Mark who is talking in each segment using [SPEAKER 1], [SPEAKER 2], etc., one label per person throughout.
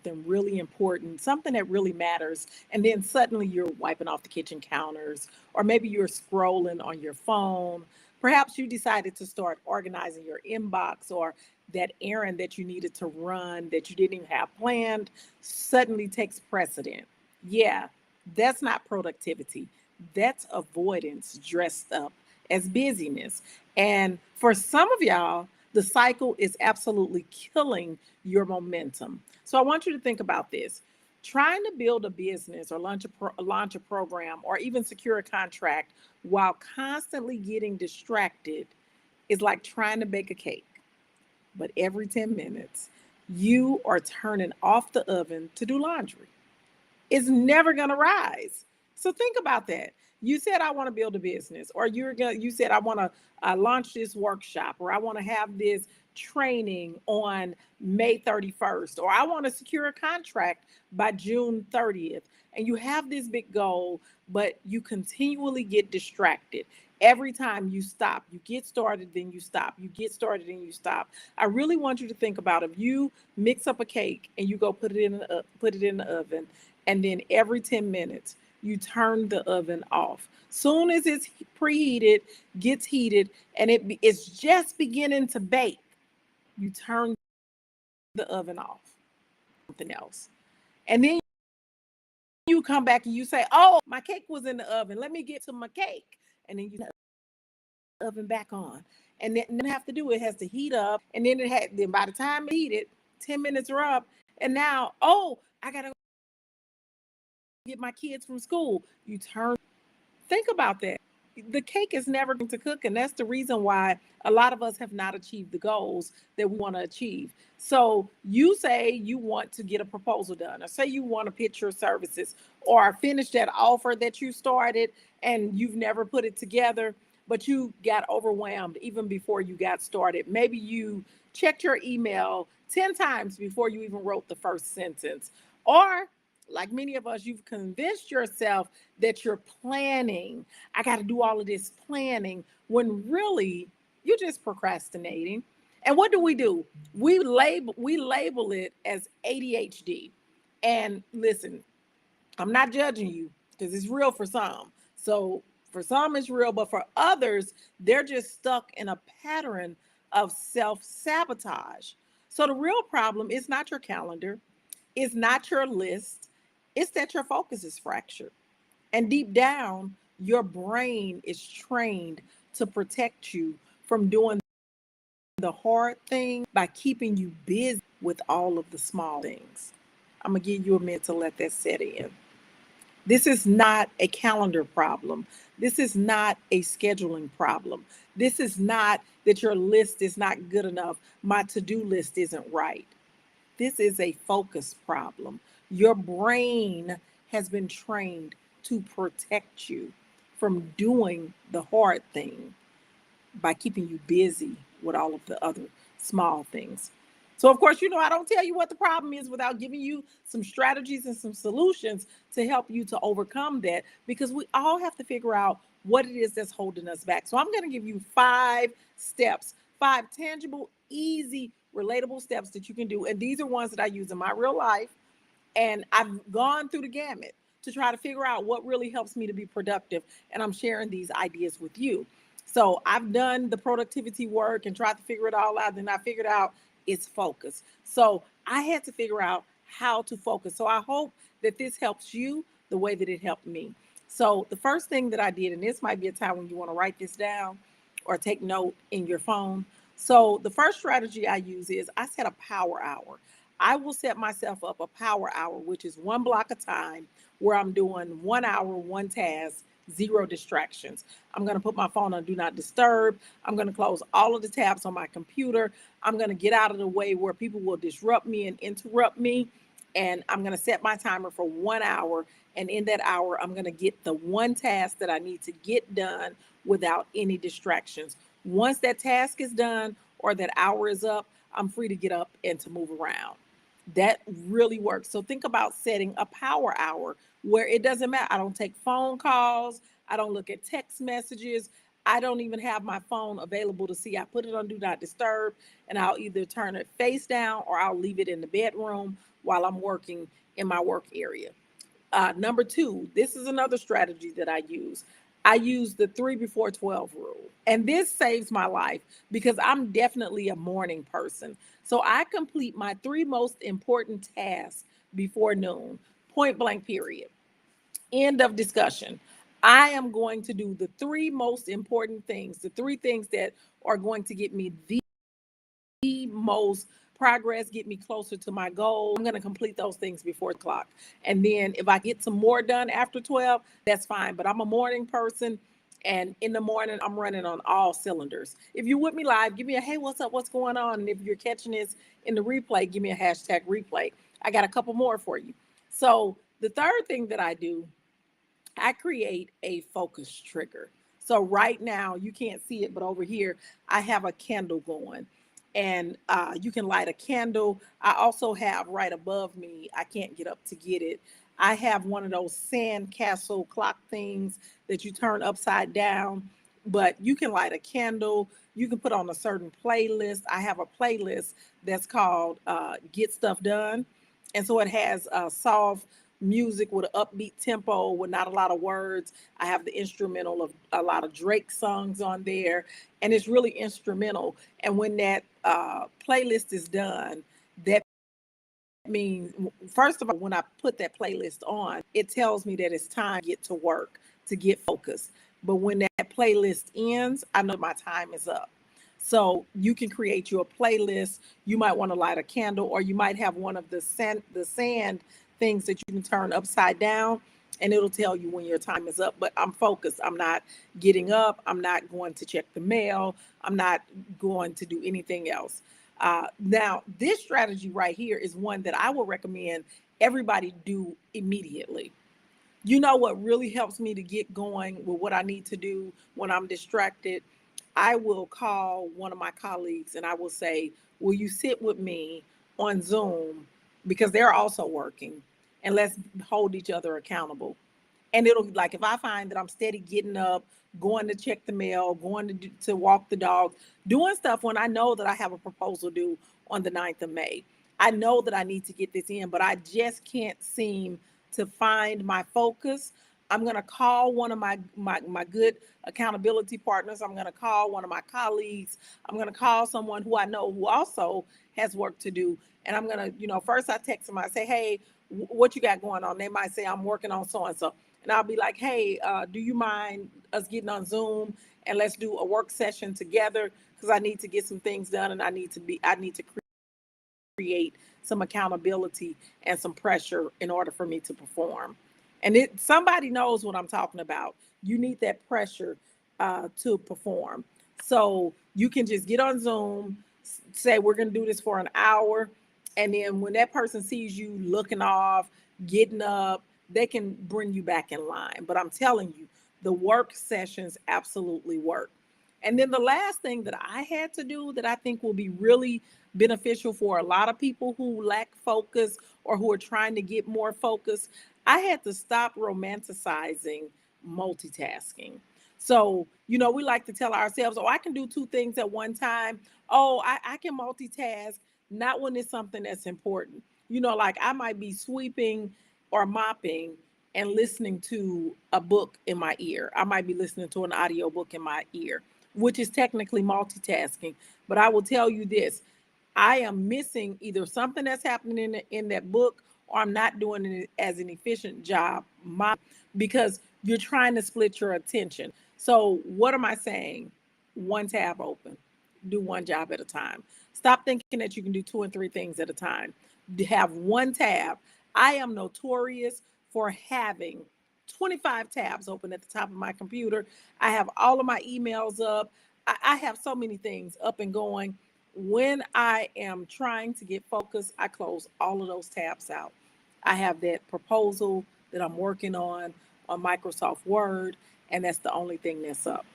[SPEAKER 1] something really important, something that really matters, and then suddenly you're wiping off the kitchen counters, or maybe you're scrolling on your phone. Perhaps you decided to start organizing your inbox, or that errand that you needed to run that you didn't even have planned suddenly takes precedent. Yeah, that's not productivity. That's avoidance dressed up as busyness. And for some of y'all, the cycle is absolutely killing your momentum. So I want you to think about this. Trying to build a business or launch a program or even secure a contract while constantly getting distracted is like trying to bake a cake. But every 10 minutes, you are turning off the oven to do laundry. It's never going to rise. So think about that. You said I want to build a business, or you said I want to launch this workshop, or I want to have this training on May 31st, or I want to secure a contract by June 30th. And you have this big goal, but you continually get distracted. Every time you stop, you get started, then you stop. You get started, and you stop. I really want you to think about if you mix up a cake and you go put it in the oven, and then every 10 minutes you turn the oven off. Soon as it's preheated, gets heated, and it's just beginning to bake, you turn the oven off. Something else. And then you come back and you say, oh, my cake was in the oven. Let me get to my cake. And then you turn the oven back on. And then have to do it has to heat up. And then by the time it heated, 10 minutes are up. And now, oh, I gotta get my kids from school. You turn. Think about that. The cake is never going to cook, and that's the reason why a lot of us have not achieved the goals that we want to achieve. So you say you want to get a proposal done, or say you want to pitch your services, or finish that offer that you started and you've never put it together, but you got overwhelmed even before you got started. Maybe you checked your email 10 times before you even wrote the first sentence. Or like many of us, you've convinced yourself that you're planning. I got to do all of this planning when really you're just procrastinating. And what do? We label it as ADHD. And listen, I'm not judging you because it's real for some. So for some it's real, but for others, they're just stuck in a pattern of self-sabotage. So the real problem is not your calendar, it's not your list, it's that your focus is fractured. And deep down, your brain is trained to protect you from doing the hard thing by keeping you busy with all of the small things. I'm going to give you a minute to let that set in. This is not a calendar problem. This is not a scheduling problem. This is not that your list is not good enough. My to-do list isn't right. This is a focus problem. Your brain has been trained to protect you from doing the hard thing by keeping you busy with all of the other small things. So, of course, I don't tell you what the problem is without giving you some strategies and some solutions to help you to overcome that, because we all have to figure out what it is that's holding us back. So I'm going to give you 5 steps, 5 tangible, easy, relatable steps that you can do. And these are ones that I use in my real life. And I've gone through the gamut to try to figure out what really helps me to be productive. And I'm sharing these ideas with you. So I've done the productivity work and tried to figure it all out. Then I figured out it's focus. So I had to figure out how to focus. So I hope that this helps you the way that it helped me. So the first thing that I did, and this might be a time when you want to write this down or take note in your phone. So the first strategy I use is I set a power hour. I will set myself up a power hour, which is one block of time where I'm doing 1 hour, one task, 0 distractions. I'm going to put my phone on do not disturb. I'm going to close all of the tabs on my computer. I'm going to get out of the way where people will disrupt me and interrupt me. And I'm going to set my timer for 1 hour. And in that hour, I'm going to get the one task that I need to get done without any distractions. Once that task is done or that hour is up, I'm free to get up and to move around. That really works. So think about setting a power hour where it doesn't matter. I don't take phone calls. I don't look at text messages. I don't even have my phone available to see. I put it on do not disturb, and I'll either turn it face down or I'll leave it in the bedroom while I'm working in my work area. Number two, this is another strategy that I use. I use the 3 before 12 rule. And this saves my life because I'm definitely a morning person. So I complete my three most important tasks before noon, point blank, period. End of discussion. I am going to do the three most important things, the three things that are going to get me the most progress, get me closer to my goal. I'm going to complete those things before the clock. And then if I get some more done after 12, that's fine. But I'm a morning person. And in the morning, I'm running on all cylinders. If you're with me live, give me a hey, what's up? What's going on? And if you're catching this in the replay, give me a hashtag replay. I got a couple more for you. So the third thing that I do, I create a focus trigger. So right now, you can't see it, but over here, I have a candle going. And you can light a candle. I also have right above me, I can't get up to get it. I have one of those sand castle clock things that you turn upside down, but you can light a candle. You can put on a certain playlist. I have a playlist that's called Get Stuff Done. And so it has soft music with an upbeat tempo with not a lot of words. I have the instrumental of a lot of Drake songs on there, and it's really instrumental. And when that playlist is done, that means, first of all, when I put that playlist on, it tells me that it's time to get to work, to get focused. But when that playlist ends, I know my time is up. So you can create you a playlist. You might want to light a candle, or you might have one of the sand things that you can turn upside down, and it'll tell you when your time is up. But I'm focused. I'm not getting up. I'm not going to check the mail. I'm not going to do anything else. Now, this strategy right here is one that I will recommend everybody do immediately. You know what really helps me to get going with what I need to do when I'm distracted? I will call one of my colleagues and I will say, will you sit with me on Zoom? Because they're also working, and let's hold each other accountable. And it'll, like, if I find that I'm steady getting up, going to check the mail, going to walk the dog, doing stuff when I know that I have a proposal due on the 9th of May. I know that I need to get this in, but I just can't seem to find my focus. I'm going to call one of my good accountability partners. I'm going to call one of my colleagues. I'm going to call someone who I know who also has work to do. And I'm going to, first I text them, I say, hey, what you got going on? They might say, I'm working on so and so. And I'll be like, hey, do you mind us getting on Zoom and let's do a work session together? Because I need to get some things done, and I need to create some accountability and some pressure in order for me to perform. And somebody knows what I'm talking about. You need that pressure to perform. So you can just get on Zoom, say we're going to do this for an hour, and then when that person sees you looking off, getting up, they can bring you back in line. But I'm telling you, the work sessions absolutely work. And then the last thing that I had to do that I think will be really beneficial for a lot of people who lack focus or who are trying to get more focus, I had to stop romanticizing multitasking. So, we like to tell ourselves, oh, I can do two things at one time. Oh, I can multitask, not when it's something that's important. Like I might be sweeping or mopping and listening to a book in my ear. I might be listening to an audio book in my ear, which is technically multitasking. But I will tell you this, I am missing either something that's happening in that book, or I'm not doing it as an efficient job because you're trying to split your attention. So what am I saying? One tab open, do one job at a time. Stop thinking that you can do two and three things at a time. Have one tab. I am notorious for having 25 tabs open at the top of my computer. I have all of my emails up. I have so many things up and going. When I am trying to get focused, I close all of those tabs out. I have that proposal that I'm working on Microsoft Word, and that's the only thing that's up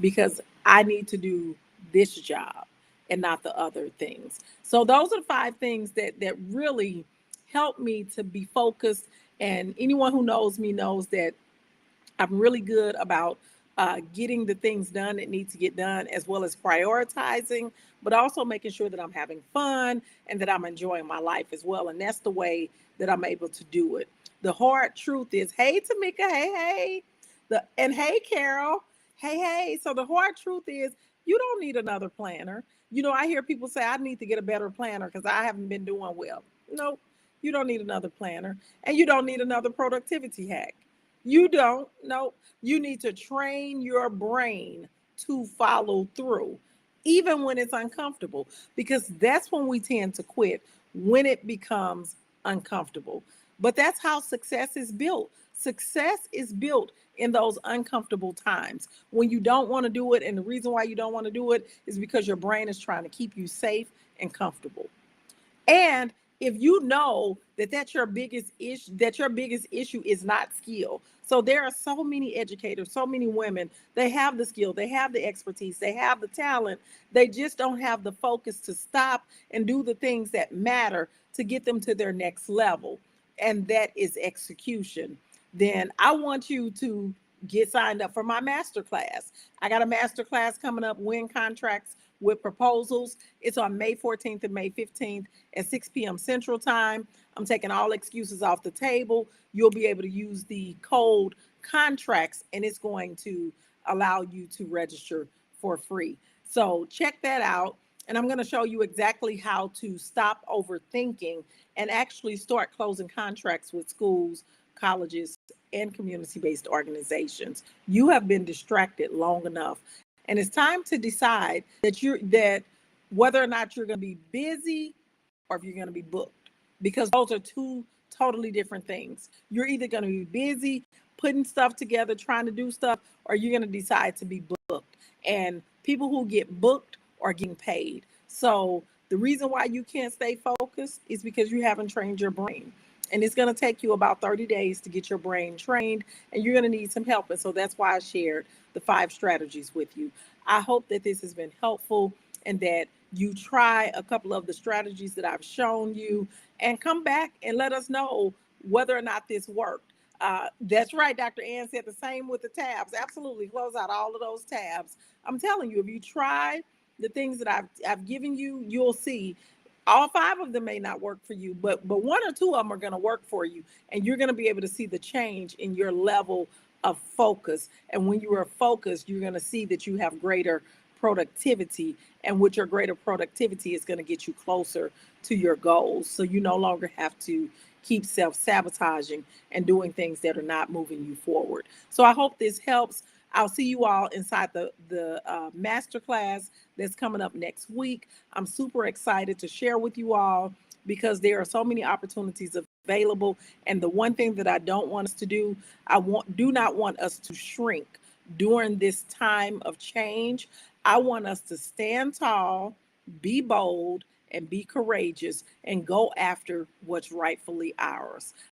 [SPEAKER 1] because I need to do this job and not the other things. So those are the five things that really help me to be focused. And anyone who knows me knows that I'm really good about getting the things done that need to get done, as well as prioritizing, but also making sure that I'm having fun and that I'm enjoying my life as well. And that's the way that I'm able to do it. The hard truth is, hey, Tamika, hey, and hey, Carol, hey. So the hard truth is, you don't need another planner. I hear people say, I need to get a better planner because I haven't been doing well. No, you don't need another planner, and you don't need another productivity hack. You don't. No, you need to train your brain to follow through, even when it's uncomfortable, because that's when we tend to quit, when it becomes uncomfortable. But that's how success is built. Success is built in those uncomfortable times when you don't want to do it. And the reason why you don't want to do it is because your brain is trying to keep you safe and comfortable. And if you know that your biggest issue is not skill. So there are so many educators, so many women, they have the skill, they have the expertise, they have the talent. They just don't have the focus to stop and do the things that matter to get them to their next level. And that is execution. Then I want you to get signed up for my masterclass. I got a masterclass coming up, Win Contracts with Proposals. It's on May 14th and May 15th at 6 p.m. Central Time. I'm taking all excuses off the table. You'll be able to use the code contracts, and it's going to allow you to register for free. So check that out. And I'm going to show you exactly how to stop overthinking and actually start closing contracts with schools, colleges, and community-based organizations. You have been distracted long enough, and it's time to decide that whether or not you're going to be busy or if you're going to be booked, because those are two totally different things. You're either going to be busy putting stuff together, trying to do stuff, or you're going to decide to be booked. And people who get booked are getting paid. So the reason why you can't stay focused is because you haven't trained your brain. And it's going to take you about 30 days to get your brain trained, and you're going to need some help. And so that's why I shared the 5 strategies with you. I hope that this has been helpful and that you try a couple of the strategies that I've shown you and come back and let us know whether or not this worked. That's right. Dr. Ann said the same with the tabs. Absolutely. Close out all of those tabs. I'm telling you, if you try the things that I've given you, you'll see all 5 of them may not work for you, but 1 or 2 of them are going to work for you. And you're going to be able to see the change in your level of focus. And when you are focused, you're going to see that you have greater productivity. And with your greater productivity, it's going to get you closer to your goals. So you no longer have to keep self-sabotaging and doing things that are not moving you forward. So I hope this helps. I'll see you all inside the masterclass that's coming up next week. I'm super excited to share with you all because there are so many opportunities available. And the one thing that I don't want us to do, do not want us to shrink during this time of change. I want us to stand tall, be bold, and be courageous and go after what's rightfully ours.